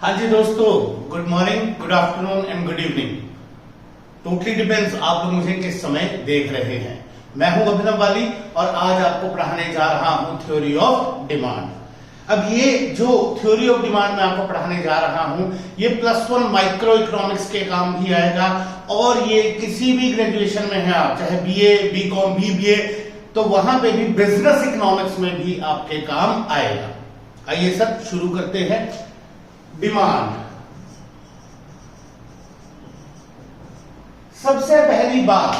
हाँ जी दोस्तों, good morning, good afternoon and good evening. Totally depends आप लोग मुझे किस समय देख रहे हैं। मैं हूं अभिनव वाली और आज आपको पढ़ाने जा रहा हूं थ्योरी ऑफ डिमांड। अब ये जो थ्योरी ऑफ डिमांड मैं आपको पढ़ाने जा रहा हूं, ये +1 माइक्रो इकोनॉमिक्स के काम भी आएगा और ये किसी भी ग्रेजुएशन में है आप, चाहे बीए, बीकॉम, बीबीए, तो वहां पे भी बिजनेस इकोनॉमिक्स में भी आपके काम आएगा। आइए सर शुरू करते हैं। डिमांड, सबसे पहली बात,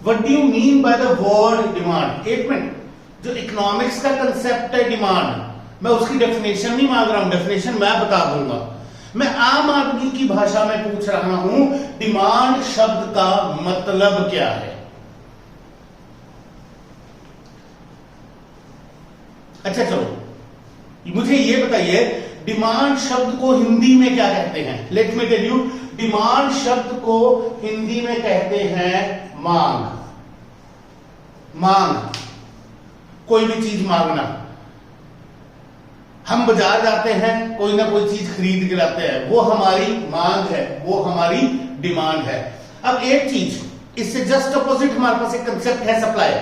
what do you mean by the word demand. एक मिनट, जो इकोनॉमिक्स का कंसेप्ट है डिमांड, मैं उसकी डेफिनेशन नहीं मांग रहा हूं, डेफिनेशन मैं बता दूंगा। मैं आम आदमी की भाषा में पूछ रहा हूं डिमांड शब्द का मतलब क्या है। अच्छा चलो मुझे ये बताइए, डिमांड शब्द को हिंदी में क्या कहते हैं। Let me tell you, demand शब्द को हिंदी में कहते हैं मांग। मांग, कोई भी चीज मांगना। हम बाजार जाते हैं, कोई ना कोई चीज खरीद के लाते हैं, वो हमारी मांग है, वो हमारी डिमांड है। अब एक चीज, इससे जस्ट अपोजिट हमारे पास एक कंसेप्ट है सप्लाई,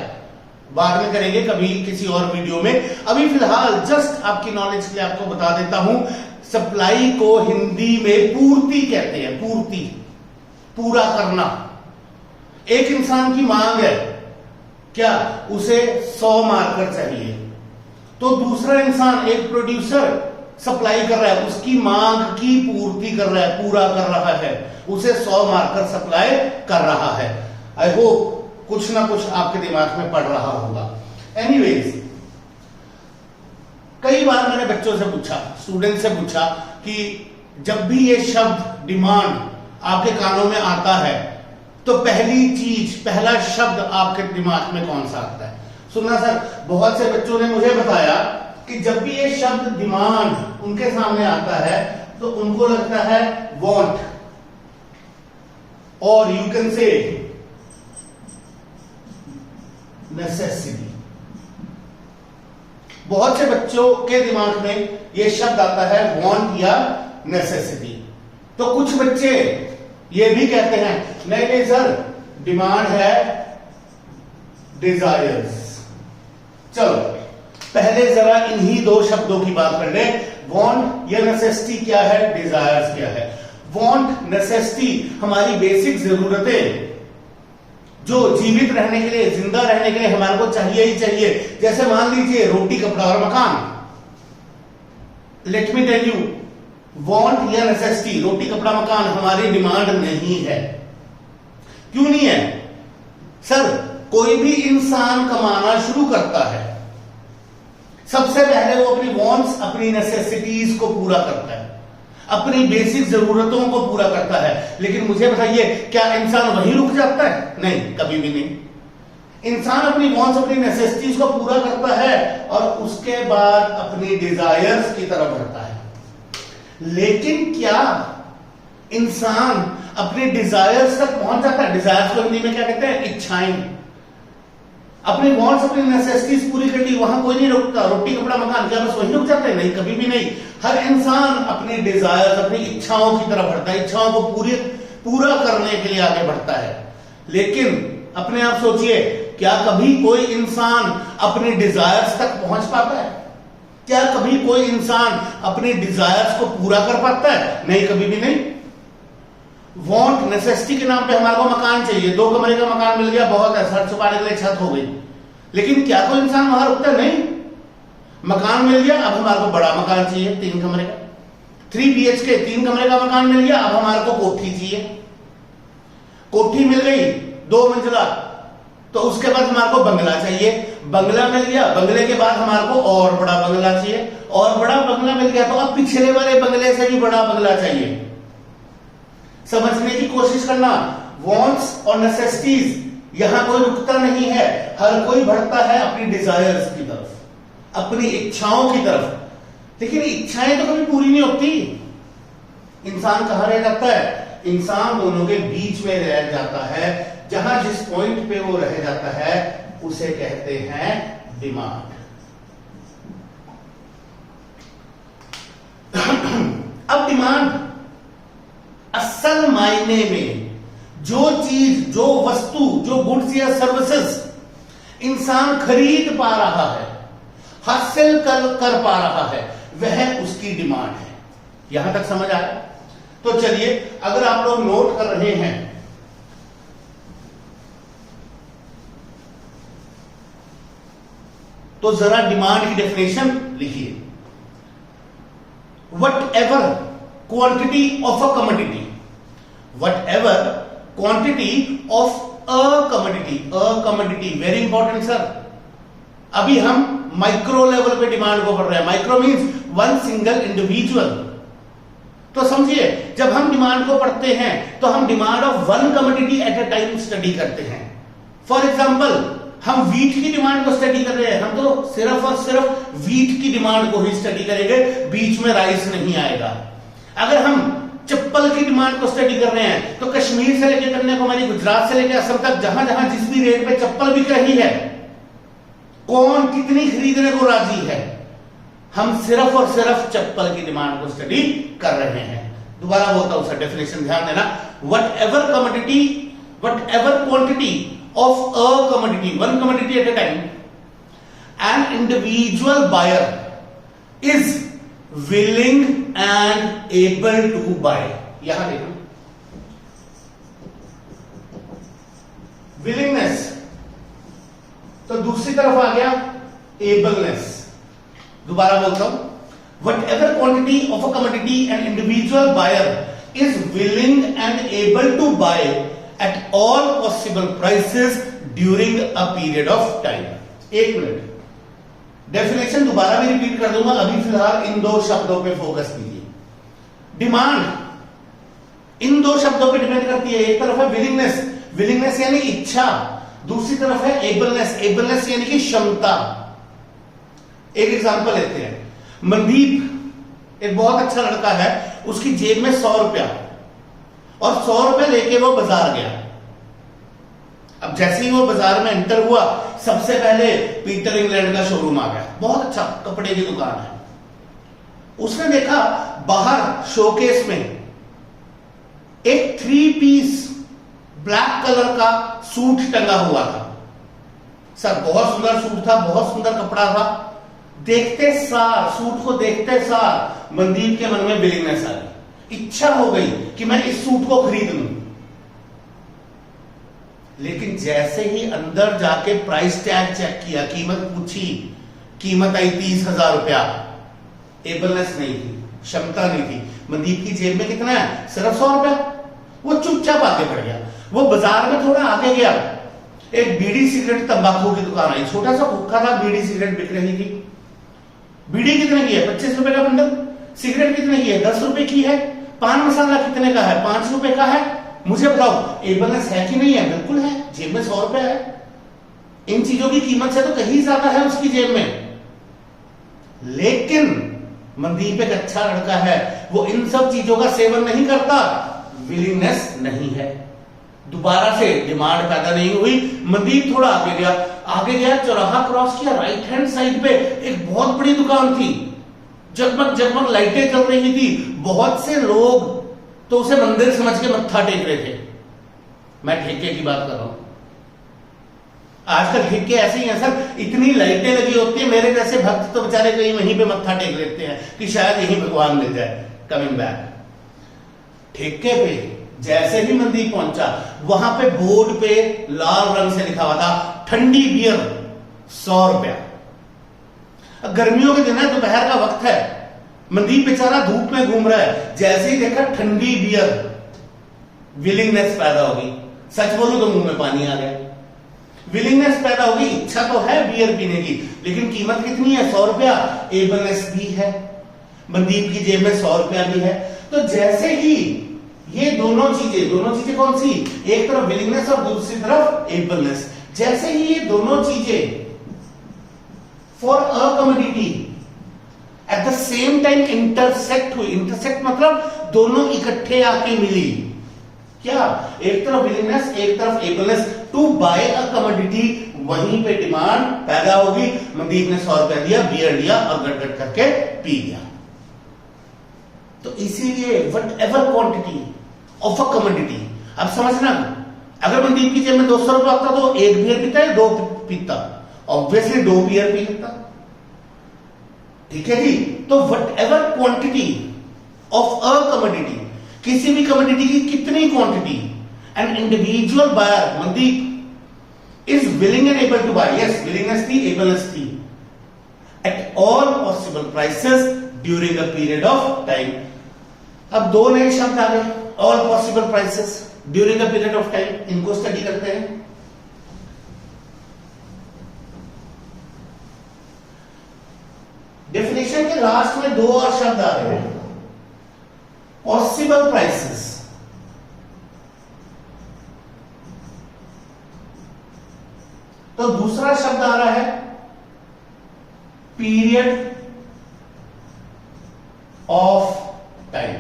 बाद में करेंगे कभी किसी और वीडियो में। अभी फिलहाल जस्ट आपकी नॉलेज के लिए आपको बता देता हूं, सप्लाई को हिंदी में पूर्ति कहते हैं। पूर्ति, पूरा करना। एक इंसान की मांग है, क्या उसे 100 मार्कर चाहिए, तो दूसरा इंसान, एक प्रोड्यूसर सप्लाई कर रहा है, उसकी मांग की पूर्ति कर रहा है, पूरा कर रहा है, उसे 100 मार्कर सप्लाई कर रहा है। आई होप कुछ ना कुछ आपके दिमाग में पड़ रहा होगा। एनीवेज, कई बार मैंने बच्चों से पूछा, स्टूडेंट से पूछा कि जब भी ये शब्द डिमांड आपके कानों में आता है तो पहली चीज, पहला शब्द आपके दिमाग में कौन सा आता है। सुनना सर, बहुत से बच्चों ने मुझे बताया कि जब भी ये शब्द डिमांड उनके सामने आता है तो उनको लगता है वांट, और यू कैन से नेसेसिटी। बहुत से बच्चों के दिमाग में यह शब्द आता है वांट या नेसेसिटी। तो कुछ बच्चे ये भी कहते हैं नहीं नहीं सर, डिमांड है डिजायर्स। चलो पहले जरा इन्हीं दो शब्दों की बात कर ले, वांट या नेसेसिटी क्या है, डिजायर्स क्या है। वांट, नेसेसिटी हमारी बेसिक जरूरतें जो जीवित रहने के लिए, जिंदा रहने के लिए हमारे को चाहिए ही चाहिए। जैसे मान लीजिए रोटी, कपड़ा और मकान। Let me tell you, want या नेसेसिटी, रोटी, कपड़ा, मकान हमारी डिमांड नहीं है। क्यों नहीं है सर? कोई भी इंसान कमाना शुरू करता है, सबसे पहले वो अपनी वांट्स, अपनी नेसेसिटीज को पूरा करता है, अपनी बेसिक जरूरतों को पूरा करता है। लेकिन मुझे बताइए, क्या इंसान वहीं रुक जाता है? नहीं, कभी भी नहीं। इंसान अपनी वांट्स, अपनी नेसेसिटीज को पूरा करता है और उसके बाद अपनी डिजायर्स की तरफ बढ़ता है। लेकिन क्या इंसान अपने डिजायर्स तक पहुंच जाता है? डिजायर्स को हिंदी में क्या कहते हैं? इच्छाएं। अपनी वांट्स, अपनी नेसेसिटीज पूरी कर ली, वहां कोई नहीं रुकता। रोटी, कपड़ा, मकान, क्या बस वहीं रुक जाते हैं? नहीं, कभी भी नहीं। हर इंसान अपनी डिजायर्स, अपनी इच्छाओं की तरफ बढ़ता है, इच्छाओं को पूरा करने के लिए आगे बढ़ता है। लेकिन अपने आप सोचिए, क्या कभी कोई इंसान अपनी डिजायर्स तक पहुंच पाता है? क्या कभी कोई इंसान अपनी डिजायर्स को पूरा कर पाता है? नहीं, कभी भी नहीं। वांट, नेसेसिटी के नाम पे हमारे को मकान चाहिए, 2 कमरे का मकान मिल गया, बहुत है, सर छुपाने के लिए छत हो गई। लेकिन क्या कोई इंसान वहां रुकता है? नहीं। मकान मिल गया, अब हमारे को बड़ा मकान चाहिए, 3 कमरे का, 3 BHK, 3 कमरे का मकान मिल गया, अब हमारे को कोठी चाहिए। कोठी मिल गई 2 मंजिला, तो उसके बाद हमारे को बंगला चाहिए। बंगला मिल गया, बंगले के बाद हमारे को और बड़ा बंगला चाहिए, और बड़ा बंगला मिल गया तो अब पिछले वाले बंगले से भी बड़ा बंगला चाहिए। समझने की कोशिश करना, वांट्स और नेसेसिटीज, यहां कोई रुकता नहीं है, हर कोई बढ़ता है अपनी डिजायर्स की तरफ, अपनी इच्छाओं की तरफ। लेकिन इच्छाएं तो कभी पूरी नहीं होती। इंसान कहां रह जाता है? इंसान दोनों के बीच में रह जाता है। जहां जिस पॉइंट पे वो रह जाता है उसे कहते हैं डिमांड। अब डिमांड असल मायने में जो चीज, जो वस्तु, जो गुड्स या सर्विसेज इंसान खरीद पा रहा है, हासिल कर पा रहा है, वह उसकी डिमांड है। यहां तक समझ आया? तो चलिए, अगर आप लोग नोट कर रहे हैं तो जरा डिमांड की डेफिनेशन लिखिए। What ever quantity of a commodity, what ever quantity of a commodity, very important sir. अभी हम माइक्रो लेवल पे डिमांड को पढ़ रहे हैं। Micro means one single individual. तो समझिए, जब हम डिमांड को पढ़ते हैं तो हम demand of one commodity at a time study करते हैं। फॉर एग्जांपल, हम वीट की डिमांड को स्टडी कर रहे हैं, हम तो सिर्फ और सिर्फ वीट की डिमांड को ही स्टडी करेंगे, बीच में राइस नहीं आएगा। अगर हम चप्पल की डिमांड को स्टडी कर रहे हैं तो कश्मीर से लेकर कन्याकुमारी, गुजरात से लेकर असम तक, जहां जहां जिस भी रेट पे चप्पल बिक रही है, कौन कितनी खरीदने को राजी है, हम सिर्फ और सिर्फ चप्पल की डिमांड को स्टडी कर रहे हैं। दोबारा बोलता हूं सर, डेफिनेशन ध्यान देना। What ever commodity, what ever quantity of a commodity, one commodity at a time, an individual buyer is willing and able to buy. यहां देखो, willingness, तो दूसरी तरफ आ गया ableness। दोबारा बोलता हूं, whatever quantity of a commodity an individual buyer is willing and able to buy at all possible prices during a period of time। एक मिनट, डेफिनेशन दोबारा भी रिपीट कर दूंगा, अभी फिलहाल इन दो शब्दों पे फोकस कीजिए। डिमांड इन दो शब्दों पे डिपेंड करती है। एक तरफ है विलिंगनेस, विलिंगनेस यानी इच्छा, दूसरी तरफ है एबलनेस, एबलनेस यानी कि क्षमता। एक एग्जांपल लेते हैं, मनदीप एक बहुत अच्छा लड़का है, उसकी जेब में 100 रुपया, और 100 रुपए लेके वो बाजार गया। अब जैसे ही वो बाजार में एंटर हुआ, सबसे पहले पीटर इंग्लैंड का शोरूम आ गया, बहुत अच्छा कपड़े की दुकान है। उसने देखा बाहर शोकेस में एक 3 पीस ब्लैक कलर का सूट टंगा हुआ था। सर बहुत सुंदर सूट था, बहुत सुंदर कपड़ा था। देखते सार, सूट को देखते सार मनदीप के मन में विलिंगनेस आ गई, इच्छा हो गई कि मैं इस सूट को खरीद लूं। लेकिन जैसे ही अंदर जाके प्राइस टैग चेक किया, कीमत पूछी, कीमत आई 30,000 रुपया। एबलनेस नहीं थी, क्षमता नहीं थी। मनदीप की जेब में कितना है? सिर्फ 100 रुपया। वो चुपचाप आगे बढ़ गया। वो बाजार में थोड़ा आगे गया, एक बीड़ी सिगरेट तंबाकू की दुकान आई, छोटा सा हुक्का था, बीड़ी सिगरेट बिक रही थी। बीड़ी कितने की है? 25 रुपए का बंडल। सिगरेट कितने की है? 10 रुपए की है। पान मसाला कितने का है? 5 रुपए का है। मुझे बताओ, एबलनेस है कि नहीं है? बिल्कुल है, जेब में 100 रुपए है। इन चीजों की कीमत से तो कहीं ज्यादा है उसकी जेब में। लेकिन मनदीप एक अच्छा लड़का है, वो इन सब चीजों का सेवन नहीं करता, विलिंगनेस नहीं है। दोबारा से डिमांड पैदा नहीं हुई। मनदीप थोड़ा आगे गया, चौराहा क्रॉस किया, राइट हैंड साइड पे एक बहुत बड़ी दुकान थी, जगमग जगमग लाइटें चल रही थी, बहुत से लोग तो उसे मंदिर समझ के मत्था टेक रहे थे। मैं ठेके की बात कर रहा हूं। आजकल ठेके ऐसे ही हैं सर, इतनी लाइटें लगी होती है, मेरे जैसे भक्त तो बेचारे कहीं वहीं पे मत्था टेक लेते हैं कि शायद यहीं भगवान मिल जाए। कमिंग बैक, ठेके पे जैसे ही मनदीप पहुंचा, वहां पे बोर्ड पे लाल रंग से लिखा हुआ था ठंडी बियर 100 रुपया। गर्मियों के दिन है, दोपहर का वक्त है, मनदीप बेचारा धूप में घूम रहा है। जैसे ही देखा ठंडी बियर, विलिंगनेस पैदा होगी। सच बोलूं तो मुंह में पानी आ गया। विलिंगनेस पैदा होगी, इच्छा तो है बियर पीने की, लेकिन कीमत कितनी है? 100 रुपया। एबलनेस भी है, मनदीप की जेब में 100 रुपया भी है। तो जैसे ही ये दोनों चीजें कौन सी? एक तरफ विलिंगनेस और दूसरी तरफ एबलनेस। जैसे ही ये दोनों चीजें for a commodity at the same time intersect हुई, इंटरसेक्ट मतलब दोनों इकट्ठे आके मिली। क्या? एक तरफ विलिंगनेस, एक तरफ एबलनेस टू बाय अ कमोडिटी, वहीं पे डिमांड पैदा होगी। मनदीप ने 100 रुपया दिया, बियर लिया और गट करके पी गया। तो इसीलिए what ever quantity of a commodity, अब समझना, अगर मनदीप की जेब में 200 रुपया होता तो 1 बियर पीता है 2 पीता, ऑब्वियसली 2 बियर पी लेता। ठीक है जी। तो whatever quantity of a commodity, किसी भी कमोडिटी की कितनी quantity an individual buyer Mandeep is willing and able to buy, yes willingness थी, एबलनेस थी, at all possible prices during a period of time. अब 2 नए शब्द आ गए, all possible prices during a period of time, इनको स्टडी करते हैं। डेफिनेशन के लास्ट में 2 और शब्द आ रहे हैं, पॉसिबल प्राइसेस, तो दूसरा शब्द आ रहा है पीरियड ऑफ टाइम।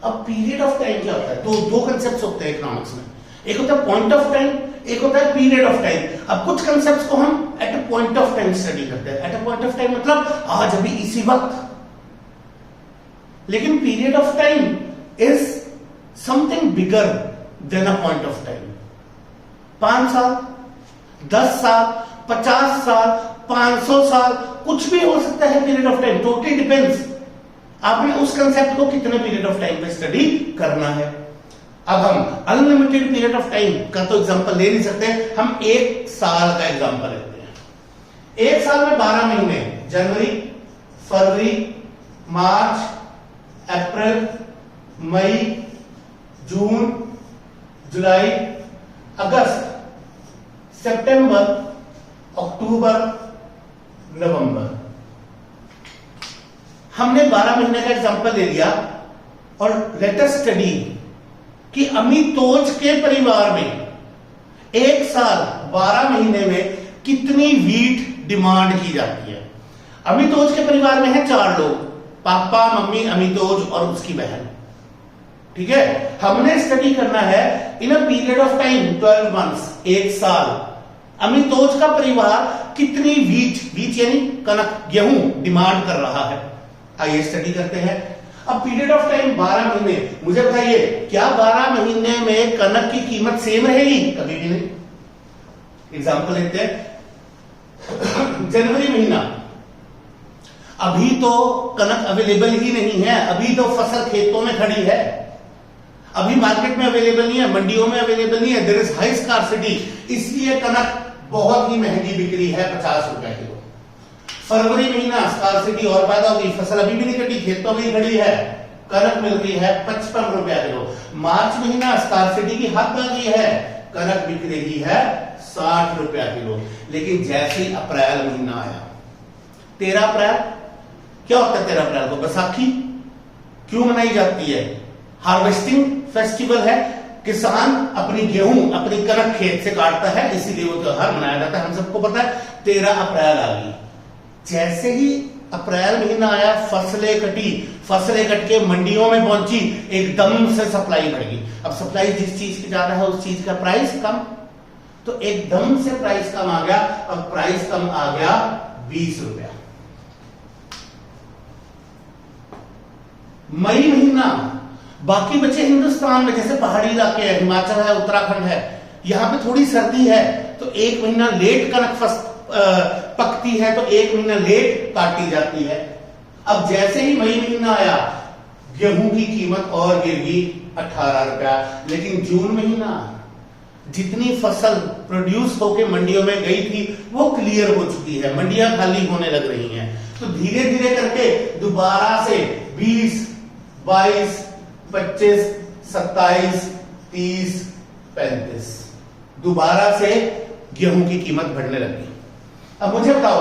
अब पीरियड ऑफ टाइम क्या होता है? तो 2 कंसेप्ट होते हैं इकोनॉमिक्स में, एक होता है पॉइंट ऑफ टाइम, एक होता है पीरियड ऑफ टाइम। अब कुछ कंसेप्ट्स को हम eight a point of time study करते हैं। Eight a point of time मतलब आज अभी इसी वक्त, लेकिन period of time is something bigger than a point of time. 5 साल, 10 साल, 50 साल, 500 साल, कुछ भी हो सकता है period of time, totally depends आपने उस कंसेप्ट को कितने पीरियड ऑफ टाइम पे स्टडी करना है। अब हम अनलिमिटेड पीरियड ऑफ टाइम का तो एग्जांपल ले नहीं सकते, हम 1 साल का एग्जांपल लेते हैं। 1 साल में 12 महीने, जनवरी, फरवरी, मार्च, अप्रैल, मई, जून, जुलाई, अगस्त, सितंबर, अक्टूबर, नवंबर। हमने 12 महीने का एग्जांपल ले लिया और लेट अस स्टडी कि अमितोज के परिवार में 1 साल 12 महीने में कितनी वीट डिमांड की जाती है। अमितोज के परिवार में है 4 लोग, पापा, मम्मी, अमितोज और उसकी बहन। ठीक है, हमने स्टडी करना है in a period of time 12 months, 1 साल, अमितोज का परिवार कितनी वीट यानी कनक, गेहूं डिमांड कर रहा है। आइए स्टडी करते हैं। अब पीरियड ऑफ टाइम 12 महीने, मुझे बताइए क्या 12 महीने में कनक की कीमत सेम रहेगी? कभी भी नहीं। एग्जांपल लेते हैं, जनवरी महीना, अभी तो कनक अवेलेबल ही नहीं है, अभी तो फसल खेतों में खड़ी है, अभी मार्केट में अवेलेबल नहीं है, मंडियों में अवेलेबल नहीं है, देयर इज हाई स्कार्सिटी, इसलिए कनक बहुत ही महंगी बिक रही है, 50 रुपए किलो। फरवरी महीना स्कार्सिटी और पैदा होगी, फसल अभी भी नहीं कटी, खेतों में ही खड़ी है, कनक मिल रही है 55 रुपया किलो। मार्च महीना स्कार्सिटी की हद आ गई है, कनक बिक रही है 60 रुपया किलो। लेकिन जैसे ही अप्रैल महीना आया, 13 अप्रैल, क्या होता है 13 अप्रैल को? बैसाखी। क्यों मनाई जाती है? हार्वेस्टिंग फेस्टिवल है, किसान अपनी गेहूं, अपनी कनक खेत से काटता है, इसीलिए वो त्योहार मनाया जाता है, हम सबको पता है। 13 अप्रैल आ गई, जैसे ही अप्रैल महीना आया, फसलें कटी, फसलें कट के मंडियों में पहुंची, एकदम से सप्लाई बढ़ गई। अब सप्लाई जिस चीज की ज्यादा है उस चीज का प्राइस कम, तो एकदम से प्राइस कम आ गया। अब प्राइस कम आ गया 20 रुपया। मई महीना, बाकी बचे हिंदुस्तान में, जैसे पहाड़ी इलाके है, हिमाचल है, उत्तराखंड है, यहां पे थोड़ी सर्दी है, तो 1 महीना लेट कनक पकती है, तो 1 महीना लेट काटी जाती है। अब जैसे ही मई महीना आया, गेहूं की कीमत और गिर गई 18 रुपया। लेकिन जून महीना, जितनी फसल प्रोड्यूस होके मंडियों में गई थी वो क्लियर हो चुकी है, मंडियां खाली होने लग रही हैं, तो धीरे धीरे करके दोबारा से 20, 22, 25, 27, 30, 35 दोबारा से गेहूं की कीमत बढ़ने लगी। अब मुझे बताओ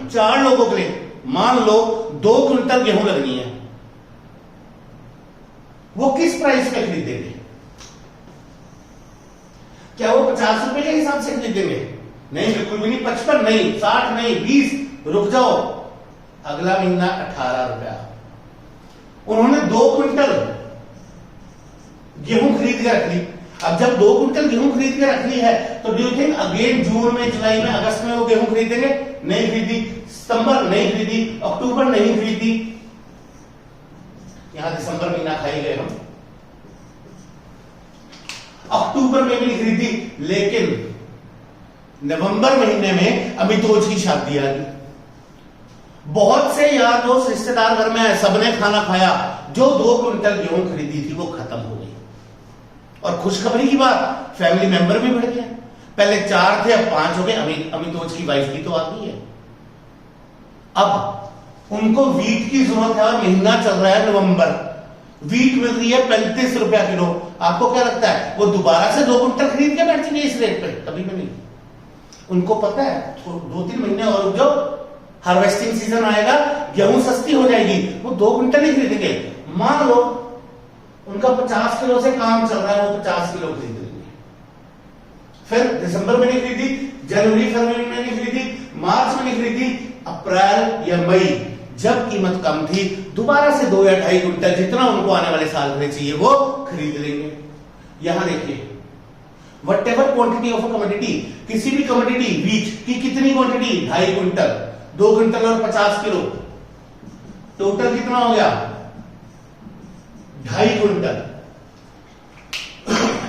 4 लोगों के लिए मान लो 2 क्विंटल गेहूं लगनी है, वो किस प्राइस पे खरीदेंगे? क्या वो 50 रुपए के हिसाब से खरीदेंगे? नहीं, बिल्कुल भी नहीं। 55 नहीं, 60 नहीं, 20, रुक जाओ, अगला महीना 18 रुपया। उन्होंने 2 क्विंटल गेहूं खरीद के रख ली। अब जब 2 क्विंटल गेहूं खरीद के रख ली है, तो डू यू थिंक अगेन जून में, जुलाई में, अगस्त में वो गेहूं खरीदेंगे? नहीं खरीदी। सितंबर नहीं खरीदी, अक्टूबर नहीं खरीदी, यहां दिसंबर महीना खाई गए हम, अक्टूबर में भी नहीं खरीदी, लेकिन नवंबर महीने में अमितोज की शादी आ गई। बहुत से यार दोस्त रिश्तेदार घर में आए, सबने खाना खाया, जो 2 क्विंटल गेहूं खरीदी थी वो खत्म हो गई। और खुशखबरी की बात, फैमिली मेंबर भी बढ़ गया, पहले 4 थे अब 5 हो गए। अमितोज की वाइफ भी तो आ गई है। अब उनको वीट की जरूरत है और महीना चल रहा है नवंबर, वीट मिल रही है 35 रुपया किलो। आपको क्या लगता है वो दोबारा से 2 क्विंटल खरीद के बैठ जाएंगे इस रेट पे? कभी भी नहीं। उनको पता है 2-3 महीने और जो हार्वेस्टिंग सीजन आएगा, गेहूं सस्ती हो जाएगी, वो 2 क्विंटल ही खरीदेंगे। मान लो उनका 50 किलो से काम चल रहा है, वो 50 किलो खरीद लेंगे। फिर दिसंबर में नहीं खरीदी, जनवरी फरवरी में नहीं खरीदी, मार्च में नहीं खरीदी, अप्रैल या मई जब कीमत कम थी, दोबारा से 2 या 2.5 क्विंटल जितना उनको आने वाले साल में चाहिए वो खरीद लेंगे। यहां देखिए, what ever quantity of a commodity, किसी भी कमोडिटी, वीट की कितनी क्वांटिटी? 2.5 क्विंटल, 2 क्विंटल और 50 किलो, टोटल कितना हो गया? 2.5 क्विंटल।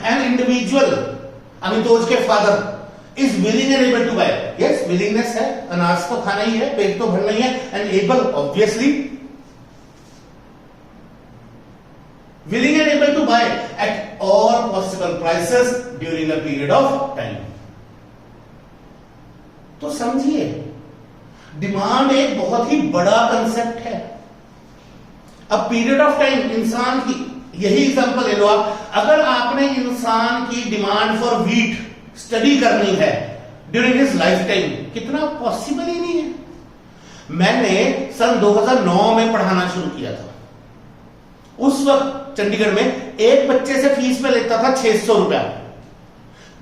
एन इंडिविजुअल, अमितोज के father, is willing and able to buy, yes willingness है, अनाज तो खाना ही है, पेट तो भरना ही है, and able obviously, willing and able to buy at all possible prices during a period of time। तो समझिए, डिमांड एक बहुत ही बड़ा कंसेप्ट है। अब पीरियड ऑफ टाइम, इंसान की, यही एग्जांपल ले लो आप, अगर आपने इंसान की डिमांड फॉर वीट स्टडी करनी है ड्यूरिंग हिज लाइफ टाइम, कितना पॉसिबल ही नहीं है। मैंने सन 2009 में पढ़ाना शुरू किया था। उस वक्त चंडीगढ़ में एक बच्चे से फीस में लेता था 600 रुपया।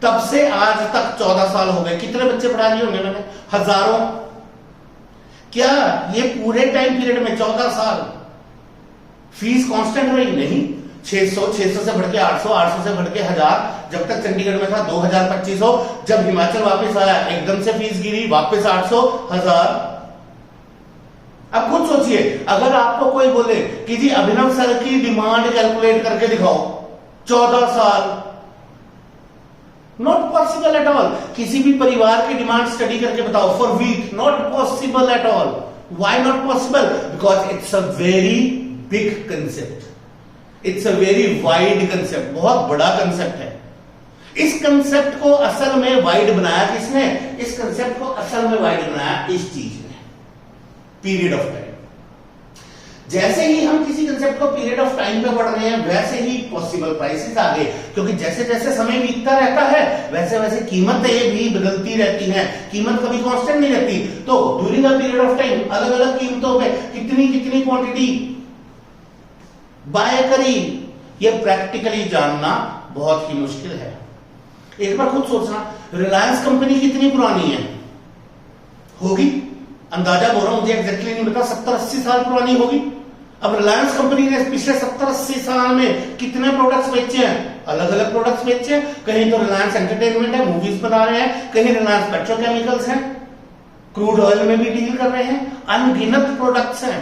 तब से आज तक 14 साल हो गए, कितने बच्चे पढ़ा दिए होंगे मैंने? हजारों। क्या ये पूरे टाइम पीरियड में 14 साल फीस कांस्टेंट रही? नहीं। 600 से बढ़ के 800, 800 से बढ़ के 1000, जब तक चंडीगढ़ में था 2000, 2500, जब हिमाचल वापस आया एकदम से फीस गिरी, वापस 800, 1000। अब खुद सोचिए, अगर आपको कोई बोले कि जी अभिनव सर की डिमांड कैलकुलेट करके दिखाओ 14 साल, नॉट पॉसिबल एट ऑल। किसी भी परिवार की डिमांड स्टडी करके बताओ for wheat, not possible at all. Why not possible? Because it's a very big concept, it's a very wide concept, बहुत बड़ा कंसेप्ट है। इस कंसेप्ट को असल में वाइड बनाया किसने? इस कंसेप्ट को असल में वाइड बनाया इस चीज ने, पीरियड ऑफ टाइम। जैसे ही हम किसी कंसेप्ट को पीरियड ऑफ टाइम पे पढ़ रहे हैं, वैसे ही पॉसिबल प्राइसेस आ गए, क्योंकि जैसे जैसे समय बीतता रहता है वैसे वैसे कीमतें भी बदलती रहती हैं, कीमत कभी कांस्टेंट नहीं रहती। तो during a period of time अलग अलग कीमतों में कितनी कितनी क्वांटिटी बाय करी, ये प्रैक्टिकली जानना बहुत ही मुश्किल है। एक बार खुद सोचना, रिलायंस कंपनी कितनी पुरानी है? होगी, अंदाजा बोल रहा हूं, मुझे एग्जैक्टली नहीं पता, 70-80 साल पुरानी होगी। अब रिलायंस कंपनी ने पिछले 70-80 साल में कितने प्रोडक्ट्स बेचे हैं? अलग अलग प्रोडक्ट्स बेचे हैं। कहीं तो रिलायंस एंटरटेनमेंट है, मूवीज बना रहे हैं, कहीं रिलायंस पेट्रोकेमिकल्स हैं, क्रूड ऑयल में भी डील कर रहे हैं, अनगिनत प्रोडक्ट्स हैं।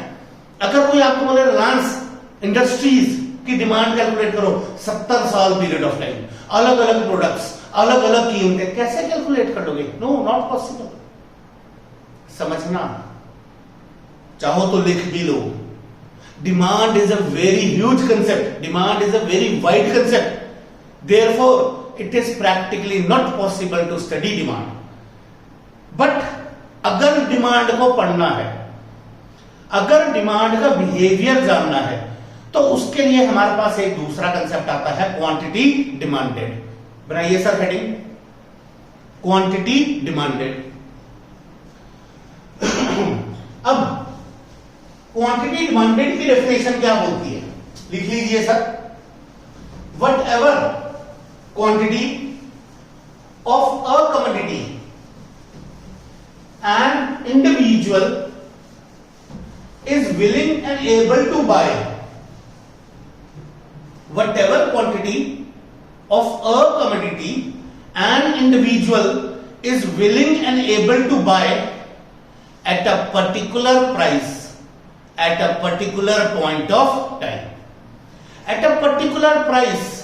अगर कोई आपको बोले रिलायंस इंडस्ट्रीज की डिमांड कैलकुलेट करो, 70 साल पीरियड ऑफ टाइम, अलग अलग प्रोडक्ट्स, अलग अलग कीमतें, कैसे कैलकुलेट कर लोगे? No, not possible. समझना चाहो तो लिख भी लो, demand is a very huge concept, demand is a very wide concept, therefore it is practically not possible to study demand. But अगर डिमांड को पढ़ना है, अगर डिमांड का बिहेवियर जानना है, तो उसके लिए हमारे पास एक दूसरा कंसेप्ट आता है, क्वांटिटी डिमांडेड। बनाइए सर हेडिंग, क्वांटिटी डिमांडेड। अब क्वांटिटी डिमांडेड की डेफिनेशन क्या बोलती है? लिख लीजिए sir, what ever quantity of a commodity an individual is willing and able to buy, whatever quantity of a commodity an individual is willing and able to buy at a particular price at a particular point of time। Eight a particular price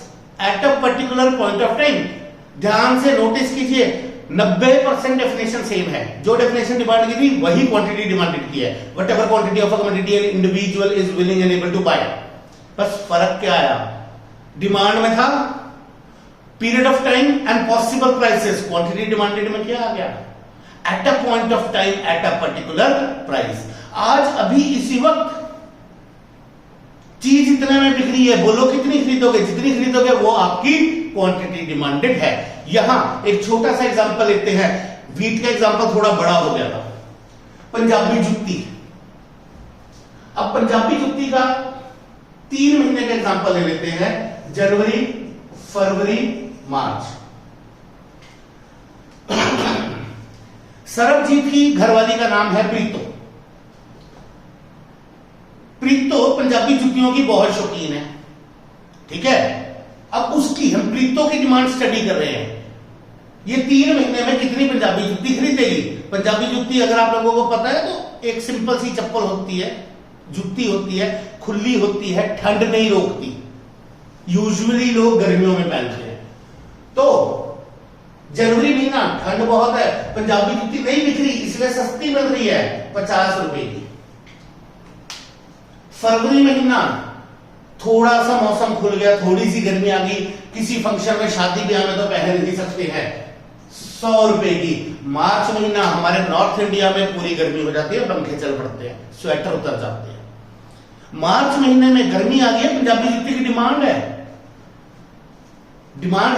at a particular point of time. ध्यान से notice कीजिए 90% definition same है। जो definition demand की थी वही quantity demanded की है। Whatever quantity of a commodity an individual is willing and able to buy. बस फर्क क्या आया, डिमांड में था period of time and possible prices, quantity demanded में क्या आ गया, at a point of time at a particular price. आज अभी इसी वक्त चीज इतने में बिक रही है, बोलो कितनी खरीदोगे, जितनी खरीदोगे वो आपकी क्वांटिटी डिमांडेड है। यहां एक छोटा सा एग्जांपल लेते हैं, वीट का एग्जांपल थोड़ा बड़ा हो गया था, पंजाबी जुत्ती। अब पंजाबी जुत्ती का 3 महीने का एग्जांपल ले लेते हैं, जनवरी, फरवरी, मार्च। सरबजीत की घरवाली का नाम है प्रीतो। प्रीतो पंजाबी जुतियों की बहुत शौकीन है, ठीक है। अब उसकी हम प्रीतो की डिमांड स्टडी कर रहे हैं, ये 3 महीने में कितनी पंजाबी जुत्ती खरीदेगी। पंजाबी जुत्ती अगर आप लोगों को पता है तो एक सिंपल सी चप्पल होती है, जुत्ती होती है, खुली होती है, ठंड नहीं रोकती, यूजुअली लोग गर्मियों में पहनते हैं। तो जनवरी महीना ठंड बहुत है, पंजाबी जुत्ती नहीं बिक रही, इसलिए सस्ती मिल रही है 50 रुपए की। फरवरी महीना थोड़ा सा मौसम खुल गया, थोड़ी सी गर्मी आ गई, किसी फंक्शन में शादी ब्याह में तो पहन नहीं सकते हैं, 100 रुपए की। मार्च महीना हमारे नॉर्थ इंडिया में पूरी गर्मी हो जाती है, पंखे चल पड़ते हैं, स्वेटर उतर जाते हैं। मार्च महीने में गर्मी आ गई है, पंजाबी जुत्ती की डिमांड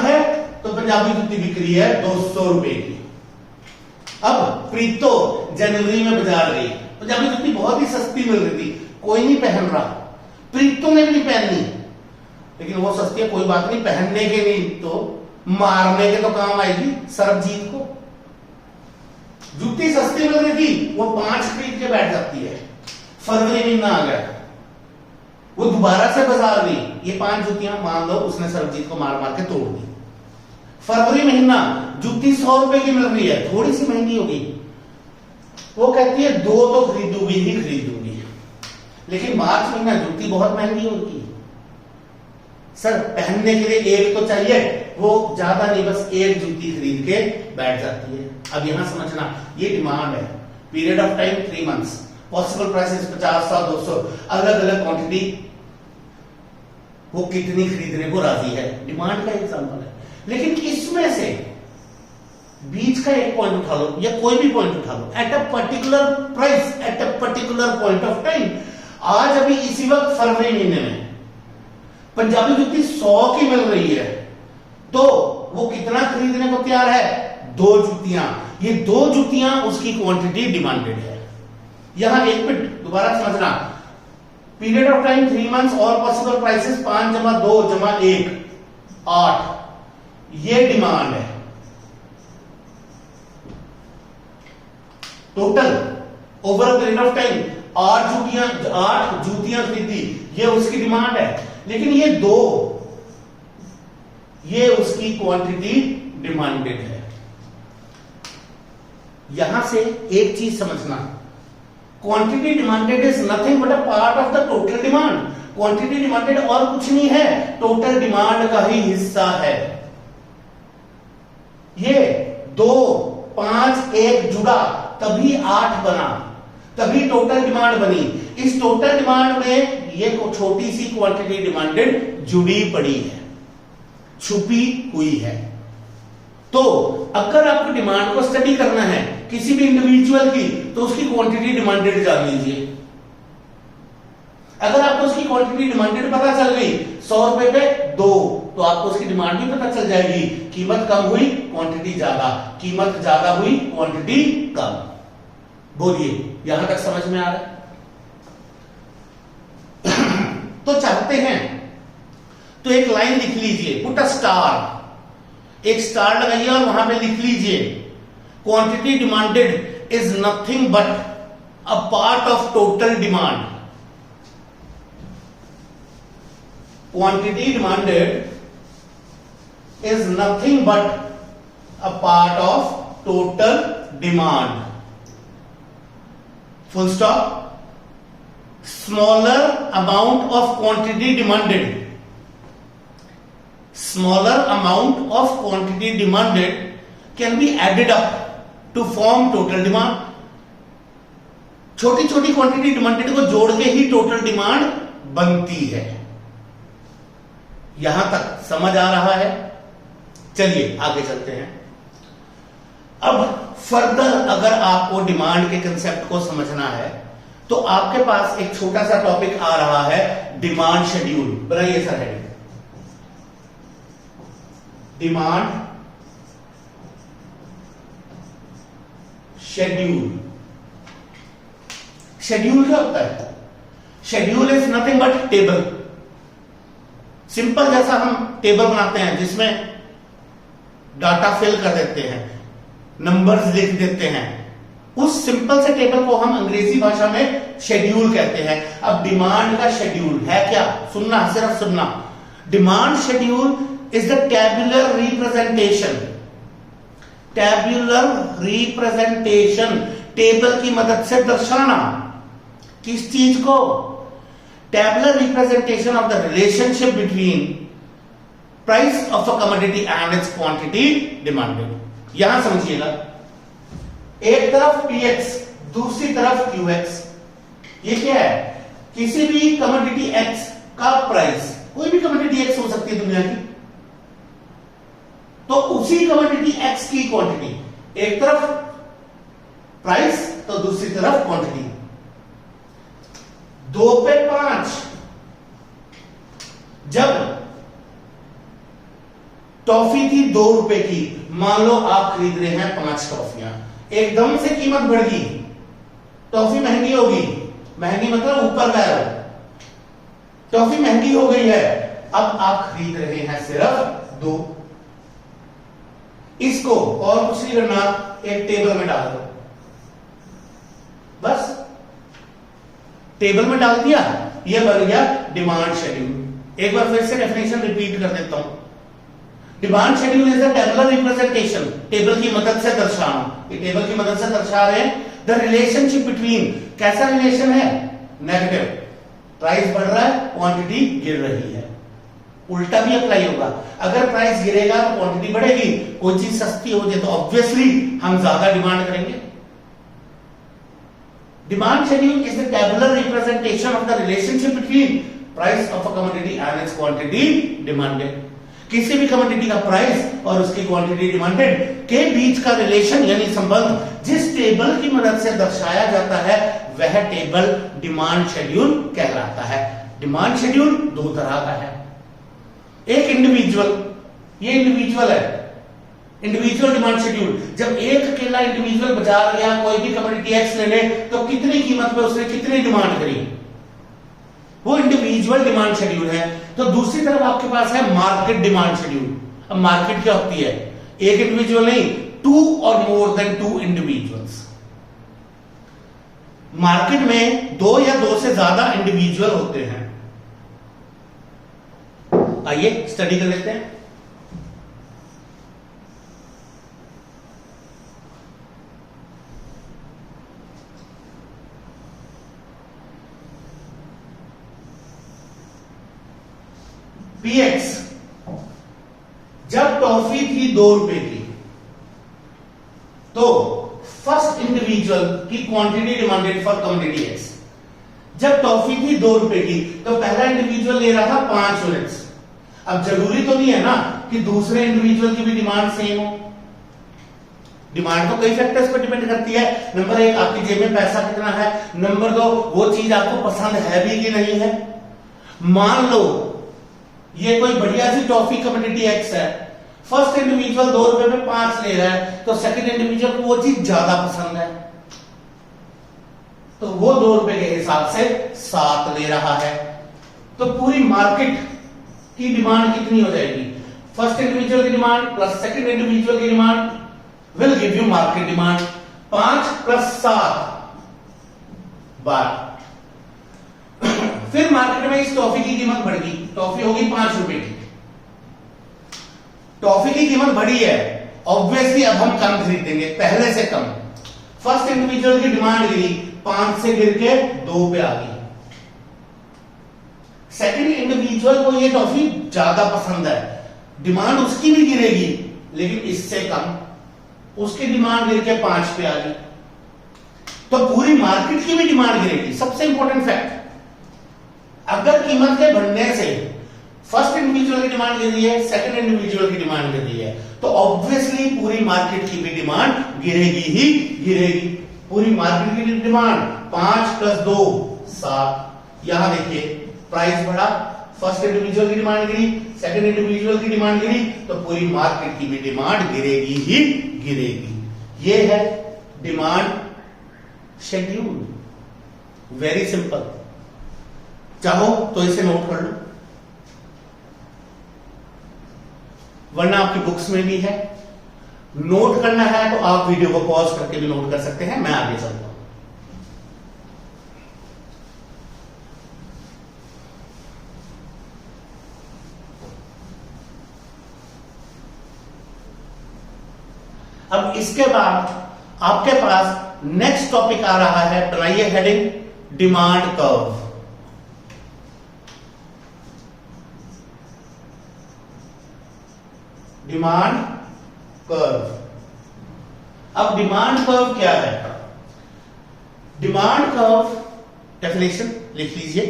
है, तो पंजाबी जुत्ती बिक रही है 200 रुपए की। अब प्रीतो जनवरी में बाजार गई, पंजाबी जुत्ती बहुत ही सस्ती मिल रही थी, कोई नहीं पहन रहा, प्रीतो ने भी नहीं पहननी, लेकिन वो सस्ती है, कोई बात नहीं, पहनने के नहीं तो मारने के तो काम आएगी सरबजीत को। जुत्ती सस्ती मिल रही थी, वो 5 खरीद के बैठ जाती है। फरवरी महीना आ गया, वो दोबारा से बाजार गई, ये 5 जुतियां मान लो उसने सरबजीत को मार मार के तोड़ दी। फरवरी महीना जुत्ती 100 रुपए की मिल रही है, थोड़ी सी महंगी होगी, वो कहती है 2 तो खरीदूंगी ही खरीदूंगी। लेकिन मार्च महीना जुत्ती बहुत महंगी होगी, सर पहनने के लिए एक तो चाहिए, वो ज्यादा नहीं, बस एक जुत्ती खरीद के बैठ जाती है। अब यहां समझना, ये डिमांड है, period of time 3 months, possible prices 50, 100, 200, अलग अलग क्वांटिटी, वो कितनी खरीदने को राजी है, डिमांड का एग्जांपल है। लेकिन इसमें से बीच का एक पॉइंट उठा लो या कोई भी पॉइंट उठा लो, at a particular price at a particular point of time. आज अभी इसी वक्त फरवरी महीने में पंजाबी जुत्ती 100 की मिल रही है, तो वो कितना खरीदने को तैयार है, 2 जुतियां। ये 2 जुतियां उसकी क्वांटिटी डिमांडेड है। यहां एक मिनट दोबारा समझना, पीरियड ऑफ टाइम 3 मंथ्स और पॉसिबल प्राइसेस 5 + 2 + 1 8, ये डिमांड है। Total over a period of time 8 जूतियां खरीदी, ये उसकी डिमांड है। लेकिन ये 2, ये उसकी क्वांटिटी डिमांडेड है। यहां से एक चीज समझना, quantity demanded is nothing but a part of the total demand. Quantity demanded और कुछ नहीं है, टोटल डिमांड का ही हिस्सा है। ये 2, 5, 1 जुड़ा तभी 8 बना, तभी टोटल डिमांड बनी। इस टोटल डिमांड में ये छोटी सी क्वांटिटी डिमांडेड जुड़ी पड़ी है, छुपी हुई है। तो अगर आपको डिमांड को स्टडी करना है किसी भी इंडिविजुअल की, तो उसकी क्वांटिटी डिमांडेड जान लीजिए। अगर आपको उसकी क्वांटिटी डिमांडेड पता चल गई 100 रुपए पे 2, तो आपको उसकी डिमांड भी पता चल जाएगी। कीमत कम हुई, क्वांटिटी ज्यादा, कीमत ज्यादा हुई, क्वांटिटी कम। बोलिए यहां तक समझ में आ रहा है? तो चाहते हैं तो एक लाइन लिख लीजिए, पुट अ स्टार, एक स्टार लगाइए और वहां पे लिख लीजिए, quantity demanded is nothing but a part of total demand. Quantity demanded is nothing but a part of total demand. Full stop. Smaller amount of quantity demanded smaller amount of quantity demanded can be added up to form total demand. छोटी छोटी quantity demanded को जोड़ के ही total demand बनती है। यहां तक समझ आ रहा है? चलिए आगे चलते हैं। अब फर्दर अगर आपको डिमांड के कंसेप्ट को समझना है तो आपके पास एक छोटा सा टॉपिक आ रहा है, डिमांड शेड्यूल। बनाइए sir heading, demand schedule. Schedule क्या होता है? Schedule is nothing but table. Simple जैसा हम टेबल बनाते हैं जिसमें डाटा फिल कर देते हैं, नंबर्स लिख देते हैं, उस सिंपल से टेबल को हम अंग्रेजी भाषा में शेड्यूल कहते हैं। अब डिमांड का शेड्यूल है क्या? सुनना, सिर्फ सुनना। Demand schedule is the tabular representation. Tabular representation, table की मदद से दर्शाना। किस चीज को? Tabular representation of the relationship between price of a commodity and it's quantity demanded. यहां समझिएगा, एक तरफ px, दूसरी तरफ qx। ये क्या है? किसी भी कमोडिटी x का प्राइस, कोई भी कमोडिटी x हो सकती है दुनिया की, तो उसी कमोडिटी x की क्वांटिटी। एक तरफ प्राइस तो दूसरी तरफ क्वांटिटी। 2 पे 5, जब टॉफी थी 2 रुपए की, मान लो आप खरीद रहे हैं 5 टॉफियां, एकदम से कीमत बढ़ गई, टॉफी महंगी होगी। महंगी मतलब ऊपर गया, टॉफी महंगी हो गई है, अब आप खरीद रहे हैं सिर्फ 2। इसको और कुछ नहीं करना, एक टेबल में डाल दो, बस टेबल में डाल दिया, यह बन गया डिमांड शेड्यूल। एक बार फिर से डेफिनेशन रिपीट कर देता हूं। Demand schedule is a tabular representation, table की मदद से दर्शाना। ये टेबल की मदद से दर्शा रहे हैं द रिलेशनशिप बिटवीन। कैसा रिलेशन है? नेगेटिव। प्राइस बढ़ रहा है, क्वांटिटी गिर रही है। उल्टा भी अप्लाई होगा, अगर प्राइस गिरेगा तो क्वांटिटी बढ़ेगी। कोई चीज सस्ती हो जाए तो ऑब्वियसली हम ज्यादा डिमांड करेंगे। Demand schedule is the tabular representation of the relationship between price of a commodity and it's quantity demanded. किसी भी कमोडिटी का प्राइस और उसकी क्वांटिटी डिमांडेड के बीच का रिलेशन यानी संबंध जिस टेबल की मदद से दर्शाया जाता है वह टेबल डिमांड शेड्यूल कहलाता है। डिमांड शेड्यूल 2 तरह का है। एक इंडिविजुअल, ये इंडिविजुअल है, इंडिविजुअल डिमांड शेड्यूल। जब एक अकेला इंडिविजुअल बाजार गया कोई भी कमोडिटी एक्स लेने, तो कितनी कीमत पे उसने कितनी डिमांड करी, वो इंडिविजुअल डिमांड शेड्यूल है। तो दूसरी तरफ आपके पास है मार्केट डिमांड शेड्यूल। अब मार्केट क्या होती है? एक इंडिविजुअल नहीं, 2 और मोर देन 2 इंडिविजुअल्स। मार्केट में 2 या 2 से ज्यादा इंडिविजुअल होते हैं। आइए स्टडी कर लेते हैं। px, जब टॉफी थी 2 रुपए की तो फर्स्ट इंडिविजुअल की quantity demanded for commodity x. जब टॉफी थी 2 रुपए की तो पहला इंडिविजुअल ले रहा था 5 यूनिट्स। अब जरूरी तो नहीं है ना कि दूसरे इंडिविजुअल की भी डिमांड सेम हो। डिमांड तो कई फैक्टर्स पर डिपेंड करती है। नंबर 1, आपकी जेब में पैसा कितना है। नंबर 2, वो चीज आपको पसंद है भी कि नहीं है। मान लो ये कोई बढ़िया सी टॉफी कमोडिटी एक्स है, फर्स्ट इंडिविजुअल 2 रुपए में 5 ले रहा है, तो सेकंड इंडिविजुअल को वो चीज ज्यादा पसंद है, तो वो 2 रुपए के हिसाब से 7 ले रहा है। तो पूरी मार्केट की डिमांड कितनी हो जाएगी? फर्स्ट इंडिविजुअल की डिमांड प्लस सेकंड इंडिविजुअल की demand will give you market demand. 5 + 7 12। फिर मार्केट में इस टॉफी की कीमत बढ़ गई, टॉफी होगी 5 रुपए की। टॉफी की कीमत बढ़ी है, ऑब्वियसली अब हम कम खरीदेंगे, पहले से कम। फर्स्ट इंडिविजुअल की डिमांड गिरी, 5 से गिर के 2 पे आ गई। सेकंड इंडिविजुअल को ये टॉफी ज्यादा पसंद है, डिमांड उसकी भी गिरेगी लेकिन इससे कम, उसकी डिमांड गिर के 5 पे आ गई, तो पूरी मार्केट की भी डिमांड गिरेगी। सबसे इंपॉर्टेंट फैक्ट, अगर कीमत के बढ़ने से फर्स्ट इंडिविजुअल की डिमांड गिर रही है, सेकंड इंडिविजुअल की डिमांड गिर रही है, तो ऑब्वियसली पूरी मार्केट की भी डिमांड गिरेगी ही गिरेगी। पूरी मार्केट की डिमांड 5 + 2 7। यहां देखिए प्राइस बढ़ा, फर्स्ट इंडिविजुअल की डिमांड गिरी, सेकंड इंडिविजुअल की डिमांड गिरी, तो पूरी मार्केट की भी डिमांड गिरेगी ही गिरेगी। ये है डिमांड शेड्यूल, वेरी सिंपल। चाहो तो इसे नोट कर लो, वरना आपकी बुक्स में भी है। नोट करना है तो आप वीडियो को पॉज करके भी नोट कर सकते हैं, मैं आगे चलता हूं। अब इसके बाद आपके पास नेक्स्ट टॉपिक आ रहा है, बनाइए heading, demand curve. Demand curve. अब डिमांड कर्व क्या है? डिमांड कर्व डेफिनेशन लिख लीजिए,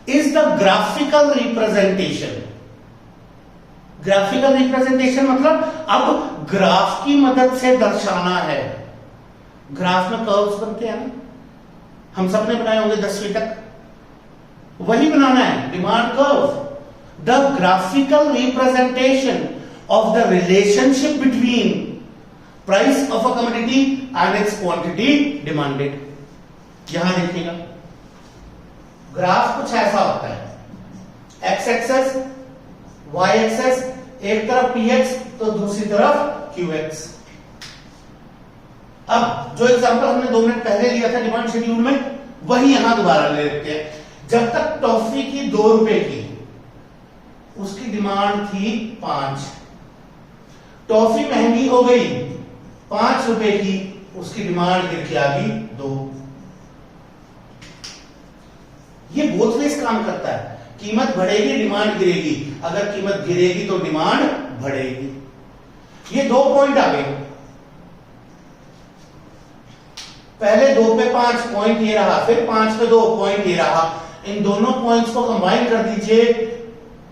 is the graphical representation. Graphical representation मतलब अब ग्राफ की मदद से दर्शाना है। ग्राफ में कर्व्स बनते हैं ना, हम सबने बनाए होंगे 10वीं तक, वही बनाना है demand curve. The graphical representation of the relationship between price of a commodity and its quantity demanded। यहां देखिएगा ग्राफ कुछ ऐसा होता है, एक्स एक्सेस, वाई एक्सेस, एक तरफ पी एक्स तो दूसरी तरफ क्यू एक्स। अब जो एग्जांपल हमने 2 मिनट पहले लिया था डिमांड शेड्यूल में, वही यहां दोबारा ले लेते हैं। जब तक टॉफी की 2 रुपए की, उसकी डिमांड थी 5, टॉफी महंगी हो गई 5 रुपए की, उसकी डिमांड गिर के आ गई 2। ये बोथ वेज काम करता है, कीमत बढ़ेगी डिमांड गिरेगी, अगर कीमत गिरेगी तो डिमांड बढ़ेगी। ये 2 पॉइंट आ गए, पहले 2 पे 5 पॉइंट ये रहा, फिर 5 पे 2 पॉइंट ये रहा। इन दोनों पॉइंट्स को कंबाइन कर दीजिए,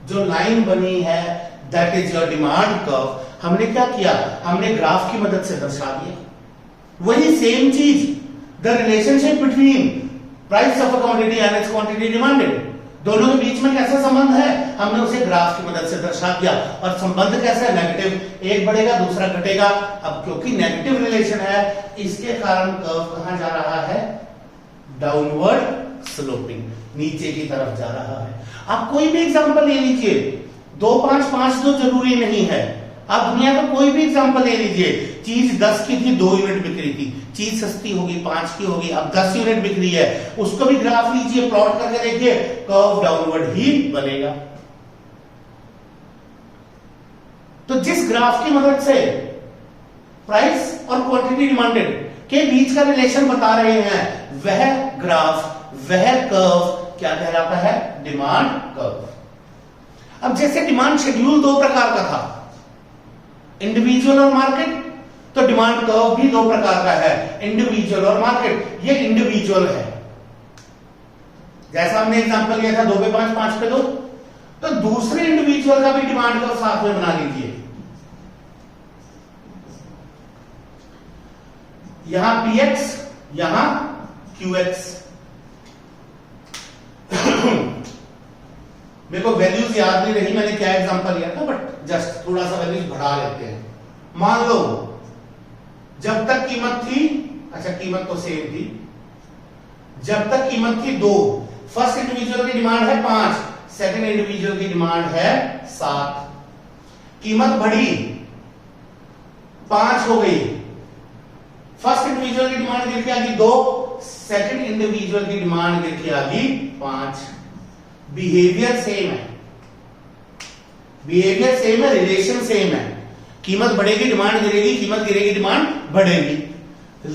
जो लाइन बनी है that is your demand curve. हमने क्या किया, हमने ग्राफ की मदद से दर्शा दिया। वही सेम चीज, the relationship between price of a commodity and it's quantity demanded, दोनों के बीच में कैसा संबंध है, हमने उसे ग्राफ की मदद से दर्शा दिया। और संबंध कैसा है, नेगेटिव, एक बढ़ेगा दूसरा घटेगा। अब क्योंकि नेगेटिव रिलेशन है, इसके कारण कर्व कहां जा रहा है, डाउनवर्ड स्लोपिंग, नीचे की तरफ जा रहा है। आप कोई भी एग्जांपल ले लीजिए, 2 5 5 2 जरूरी नहीं है। आप दुनिया का कोई भी एग्जांपल ले लीजिए, चीज 10 की थी 2 यूनिट बिक रही थी, चीज सस्ती होगी 5 की होगी, अब 10 यूनिट बिक रही है, उसको भी ग्राफ लीजिए, प्लॉट करके देखिए, कर्व डाउनवर्ड ही बनेगा। तो जिस ग्राफ की मदद से प्राइस और क्वांटिटी डिमांडेड के बीच का रिलेशन बता रहे हैं, वह ग्राफ, वह कर्व क्या कहलाता है, डिमांड कर्व। अब जैसे डिमांड शेड्यूल 2 प्रकार का था, इंडिविजुअल और मार्केट, तो डिमांड कर्व भी 2 प्रकार का है, इंडिविजुअल और मार्केट। ये इंडिविजुअल है, जैसा हमने एग्जांपल लिया था 2 पे 5 5 पे 2, तो दूसरे इंडिविजुअल का भी डिमांड कर्व साथ में बना लीजिए। यहां px, यहां qx। मेरे को वैल्यूज याद नहीं रही मैंने क्या एग्जांपल लिया था, बट जस्ट थोड़ा सा वैल्यूज बढ़ा लेते हैं। मान लो जब तक कीमत थी, अच्छा कीमत तो सेम थी, जब तक कीमत थी 2, फर्स्ट इंडिविजुअल की डिमांड है 5, सेकंड इंडिविजुअल की डिमांड है 7। कीमत बढ़ी, 5 हो गई, फर्स्ट इंडिविजुअल की डिमांड गिर के आ गई 2, सेकंड इंडिविजुअल की डिमांड गिर के आ गई 5। बिहेवियर सेम है, बिहेवियर सेम है, रिलेशन सेम है। कीमत बढ़ेगी डिमांड गिरेगी, कीमत गिरेगी डिमांड बढ़ेगी,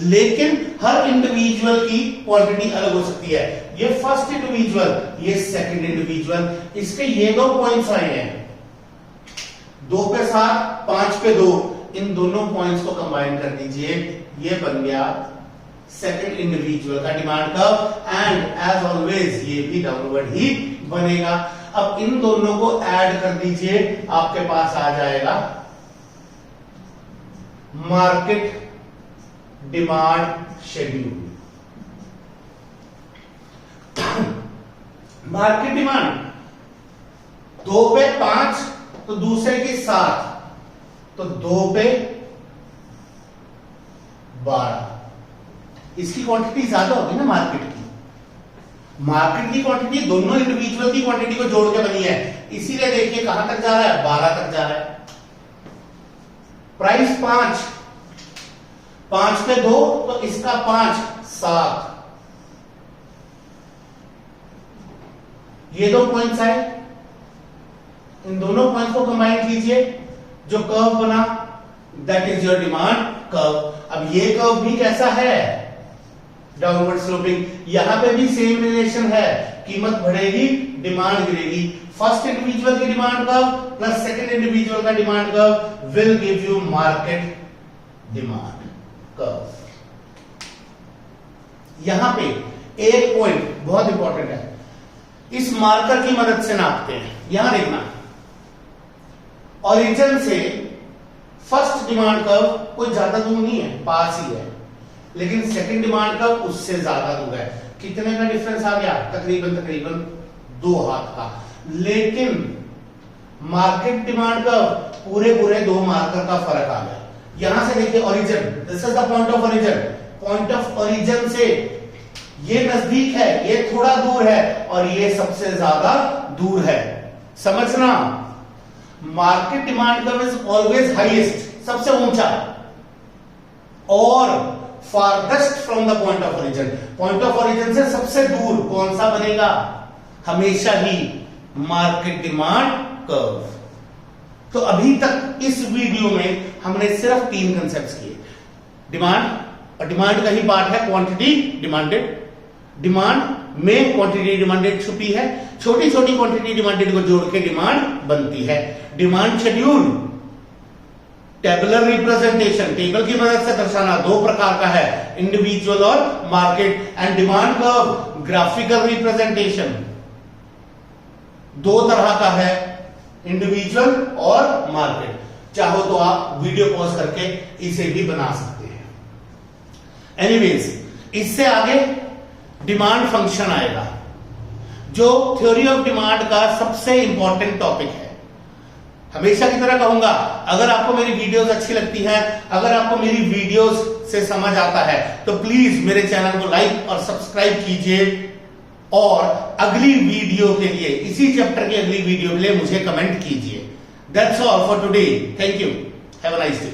लेकिन हर इंडिविजुअल की क्वांटिटी अलग हो सकती है। ये फर्स्ट इंडिविजुअल, ये सेकंड इंडिविजुअल, इसके ये 2 पॉइंट्स आए हैं। 2 पे 7, 5 पे 2, इन दोनों पॉइंट्स को कंबाइन कर दीजिए, ये बन गया सेकंड इंडिविजुअल का demand curve and as always ये भी डाउनवर्ड ही बनेगा। अब इन दोनों को ऐड कर दीजिए, आपके पास आ जाएगा market demand schedule. Market demand 2 पे 5 तो दूसरे की 7, तो 2 पे 12, इसकी क्वांटिटी ज्यादा होगी ना मार्केट की। मार्केट की क्वांटिटी दोनों इंडिविजुअल की क्वांटिटी को जोड़ के बनी है, इसीलिए देखिए कहां तक जा रहा है, 12 तक जा रहा है। प्राइस 5 पे 2 तो इसका 5, 7, ये 2 पॉइंट्स आए, इन दोनों पॉइंट्स को कंबाइन कीजिए, जो कर्व बना that is your demand curve. अब ये कर्व भी कैसा है, डाउनवर्ड स्लोपिंग। यहां पे भी सेम रिलेशन है, कीमत बढ़ेगी डिमांड गिरेगी। फर्स्ट इंडिविजुअल की demand curve plus second individual का demand curve will give you market demand curve. यहां पे एक पॉइंट बहुत इंपॉर्टेंट है, इस मार्कर की मदद से नापते हैं। यहां देखना, ओरिजिन से फर्स्ट डिमांड कर्व कोई ज्यादा दूर नहीं है, पास ही है, लेकिन सेकंड डिमांड कर्व उससे ज्यादा दूर है। कितने का डिफरेंस आ गया, तकरीबन 2 हाथ का। लेकिन मार्केट डिमांड कर्व पूरे 2 मार्कर का फर्क आ गया। यहां से देखिए origin, this is the point of origin, point of origin से ये नजदीक है, ये थोड़ा दूर है, और ये सबसे ज्यादा दूर है। समझना, market demand curve is always highest, सबसे ऊंचा, और farthest from the point of origin, point of origin से सबसे दूर कौन सा बनेगा, हमेशा ही मार्केट डिमांड कर्व। तो अभी तक इस वीडियो में हमने सिर्फ 3 कंसेप्ट्स किए, डिमांड, और डिमांड का ही पार्ट है क्वांटिटी डिमांडेड। डिमांड में क्वांटिटी डिमांडेड छुपी है, छोटी छोटी क्वांटिटी डिमांडेड को जोड़ के डिमांड बनती है। Demand schedule, tabular representation, table की मदद से दर्शाना 2 प्रकार का है, इंडिविजुअल और market. And demand curve, graphical representation, 2 तरह का है, इंडिविजुअल और मार्केट। चाहो तो आप वीडियो पॉज करके इसे भी बना सकते हैं। एनीवेज, इससे आगे डिमांड फंक्शन आएगा, जो थ्योरी ऑफ डिमांड का सबसे इंपॉर्टेंट टॉपिक है। हमेशा की तरह कहूंगा, अगर आपको मेरी वीडियोस अच्छी लगती हैं, अगर आपको मेरी वीडियोस से समझ आता है, तो प्लीज मेरे चैनल को लाइक और सब्सक्राइब कीजिए, और अगली वीडियो के लिए, इसी चैप्टर की अगली वीडियो के लिए मुझे कमेंट कीजिए। That's all for today, thank you, have a nice day.